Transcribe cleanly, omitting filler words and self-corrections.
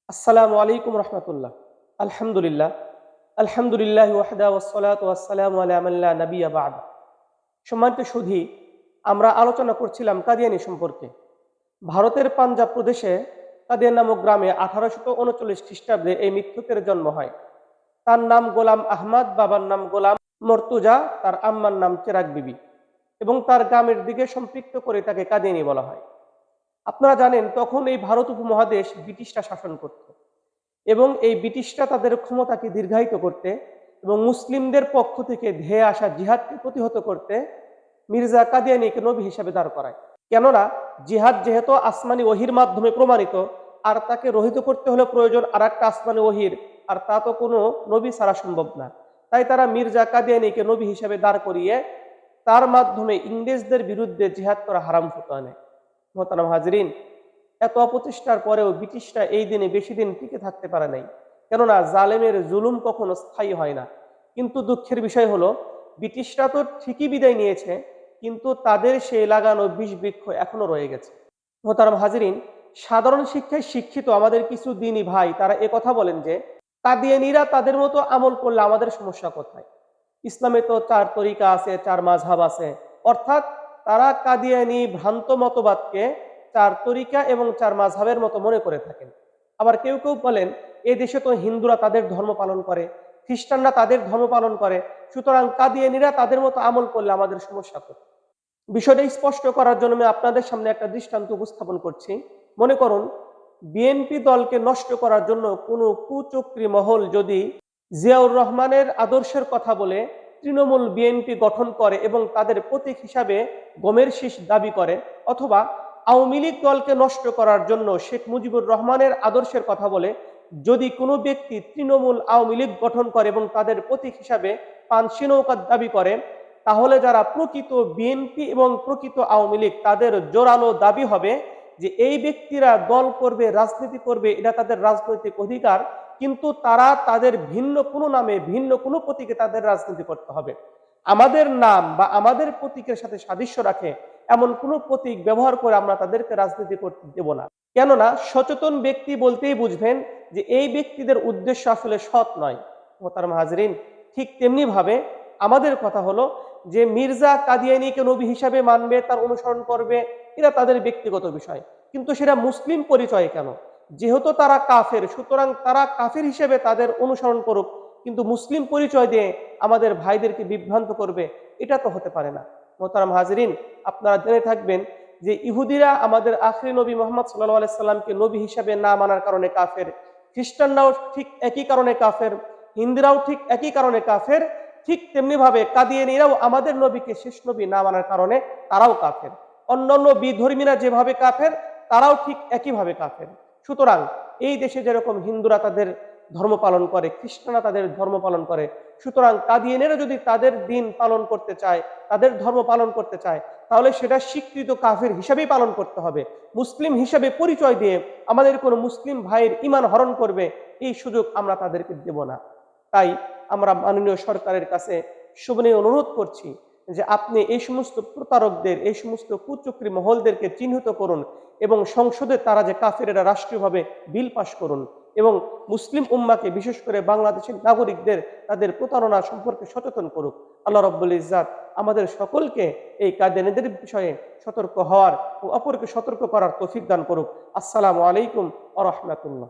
আসসালামু আলাইকুম রহমতুল্লাহ। আলহামদুলিল্লাহ আলহামদুলিল্লাহ ওয়াহদা ওয়াসসালাতু ওয়াসসালামু আলা মান লা নাবিয়্যা বা'দ। সম্মানিত সুধী, আমরা আলোচনা করছিলাম কাদিয়ানী সম্পর্কে। ভারতের পাঞ্জাব প্রদেশে কাদিয়ান নামক গ্রামে 1839 খ্রিস্টাব্দে এই মিথ্যুকের জন্ম হয়। তার নাম গোলাম আহমদ, বাবার নাম গোলাম মর্তুজা, তার আম্মার নাম চেরাগ বিবি, এবং তার গ্রামের দিকে সম্পৃক্ত করে তাকে কাদিয়ানী বলা হয়। আপনারা জানেন, তখন এই ভারত উপমহাদেশ ব্রিটিশরা শাসন করত এবং এই ব্রিটিশরা তাদের ক্ষমতাকে দীর্ঘায়িত করতে এবং মুসলিমদের পক্ষ থেকে ধেয়ে আসা জিহাদকে প্রতিহত করতে মির্জা কাদিয়ানীকে নবী হিসাবে দাঁড় করায়। কেননা জিহাদ যেহেতু আসমানি ওহির মাধ্যমে প্রমাণিত, আর তাকে রহিত করতে হলে প্রয়োজন আর একটা আসমানি ওহির, আর তা তো কোনো নবী ছাড়া সম্ভব না। তাই তারা মির্জা কাদিয়ানীকে নবী হিসাবে দাঁড় করিয়ে তার মাধ্যমে ইংরেজদের বিরুদ্ধে জিহাদ করা হারাম ফতোয়া নেয়। মোহতারাম হাজরিন, এত অপচেষ্টার পরেও ব্রিটিশরা এই দিনে বেশি দিন টিকে থাকতে পারে নাই। কেননা জালেমের জুলুম কখনো স্থায়ী হয় না। কিন্তু দুঃখের বিষয় হলো, ব্রিটিশরা তো ঠিকই বিদায় নিয়েছে, কিন্তু তাদের সেই লাগানো বিষ বৃক্ষ এখনো রয়ে গেছে। মোহতারাম হাজরিন, সাধারণ শিক্ষায় শিক্ষিত আমাদের কিছু দিনী ভাই তারা কথা বলেন যে কাদিয়ানীরা তাদের মতো আমল করলে আমাদের সমস্যা কোথায়? ইসলামে তো 4 তরিকা আছে, 4 মাযহাব আছে। অর্থাৎ তারা কাদিয়ানী ভ্রান্ত মতবাদকে 4 তরিকা এবং 4 মাযহাবের মতো মনে করে থাকেন। আবার কেউ কেউ বলেন, এই দেশে তো হিন্দুরা তাদের ধর্ম পালন করে, খ্রিস্টানরা তাদের ধর্ম পালন করে, সুতরাং কাদিয়ানীরা তাদের মতো আমল করলে আমাদের সমস্যা কোথায়? বিষয়টা স্পষ্ট করার জন্য আমি আপনাদের সামনে একটা দৃষ্টান্ত উপস্থাপন করছি। মনে করুন, বিএনপি দলকে নষ্ট করার জন্য কোনো কুচক্রী মহল যদি জিয়াউর রহমানের আদর্শের কথা বলে তৃণমূল বিএনপি গঠন করে এবং তাদের প্রতীক হিসাবে গমের শীষ দাবি করে, অথবা আওয়ামী লীগ দলকে নষ্ট করার জন্য শেখ মুজিবুর রহমানের আদর্শের কথা বলে যদি কোনো ব্যক্তি তৃণমূল আওয়ামী লীগ গঠন করে এবং তাদের প্রতীক হিসাবে পানসি নৌকার দাবি করে, তাহলে যারা প্রকৃত বিএনপি এবং প্রকৃত আওয়ামী লীগ তাদের জোরালো দাবি হবে যে এই ব্যক্তিরা দল করবে, রাজনীতি করবে, এটা তাদের রাজনৈতিক অধিকার, কিন্তু তারা তাদের ভিন্ন কোনো নামে, ভিন্ন কোনো প্রতীকে তাদের রাজনীতি করতে হবে। আমাদের নাম বা আমাদের প্রতীকের সাথে সাদৃশ্য রাখে এমন কোনো প্রতীক ব্যবহার করে আমরা তাদেরকে রাজনীতি করতে দেব না। কেননা সচেতন ব্যক্তি বলতেই বুঝবেন যে এই ব্যক্তিদের উদ্দেশ্য আসলে সৎ নয়। মোহতারাম হাজরিন, ঠিক তেমনি ভাবে আমাদের কথা হলো যে মির্জা কাদিয়ানীকে নবী হিসাবে মানবে, তার অনুসরণ করবে, এটা তাদের ব্যক্তিগত বিষয়, কিন্তু সেটা মুসলিম পরিচয় কেন? যেহেতু তারা কাফের, সুতরাং তারা কাফের হিসেবে তাদের অনুসরণ করুক, কিন্তু মুসলিম পরিচয় দিয়ে আমাদের ভাইদেরকে বিভ্রান্ত করবে, এটা তো হতে পারে না। মোহতারাম হাজরিন, আপনারা জেনে থাকবেন যে ইহুদিরা আমাদের আখরি নবী মুহাম্মদ সাল্লাল্লাহু আলাইহি সাল্লামকে নবী হিসাবে না মানার কারণে কাফের, খ্রিস্টানরাও ঠিক একই কারণে কাফের, হিন্দুরাও ঠিক একই কারণে কাফের। ঠিক তেমনি ভাবে কাদিয়ানীরাও আমাদের নবীকে শেষ নবী না মানার কারণে তারাও কাফের। অন্যান্য বিধর্মীরা যেভাবে কাফের, তারাও ঠিক একইভাবে কাফের। সুতরাং এই দেশে যেরকম হিন্দুরা তাদের ধর্ম পালন করে, খ্রিস্টানরা তাদের ধর্ম পালন করে, সুতরাং কাদিয়ানীরা যদি তাদের দিন পালন করতে চায়, তাদের ধর্ম পালন করতে চায়, তাহলে সেটা স্বীকৃত কাফের হিসাবেই পালন করতে হবে। মুসলিম হিসাবে পরিচয় দিয়ে আমাদের কোনো মুসলিম ভাইয়ের ঈমান হরণ করবে, এই সুযোগ আমরা তাদেরকে দেব না। তাই আমরা মাননীয় সরকারের কাছে শুভনীয় অনুরোধ করছি যে আপনি এই সমস্ত প্রতারকদের, এই সমস্ত কুচক্রী মহলদেরকে চিহ্নিত করুন এবং সংসদে তারা যে কাফের, এরা রাষ্ট্রীয়ভাবে বিল পাশ করুন এবং মুসলিম উম্মাকে, বিশেষ করে বাংলাদেশের নাগরিকদের তাদের প্রতারণা সম্পর্কে সচেতন করুক। আল্লাহ রাব্বুল ইজ্জাত আমাদের সকলকে এই কাদিয়ানীদের বিষয়ে সতর্ক হওয়ার ও অপরকে সতর্ক করার তৌফিক দান করুক। আসসালামু আলাইকুম ওয়া রাহমাতুল্লাহ।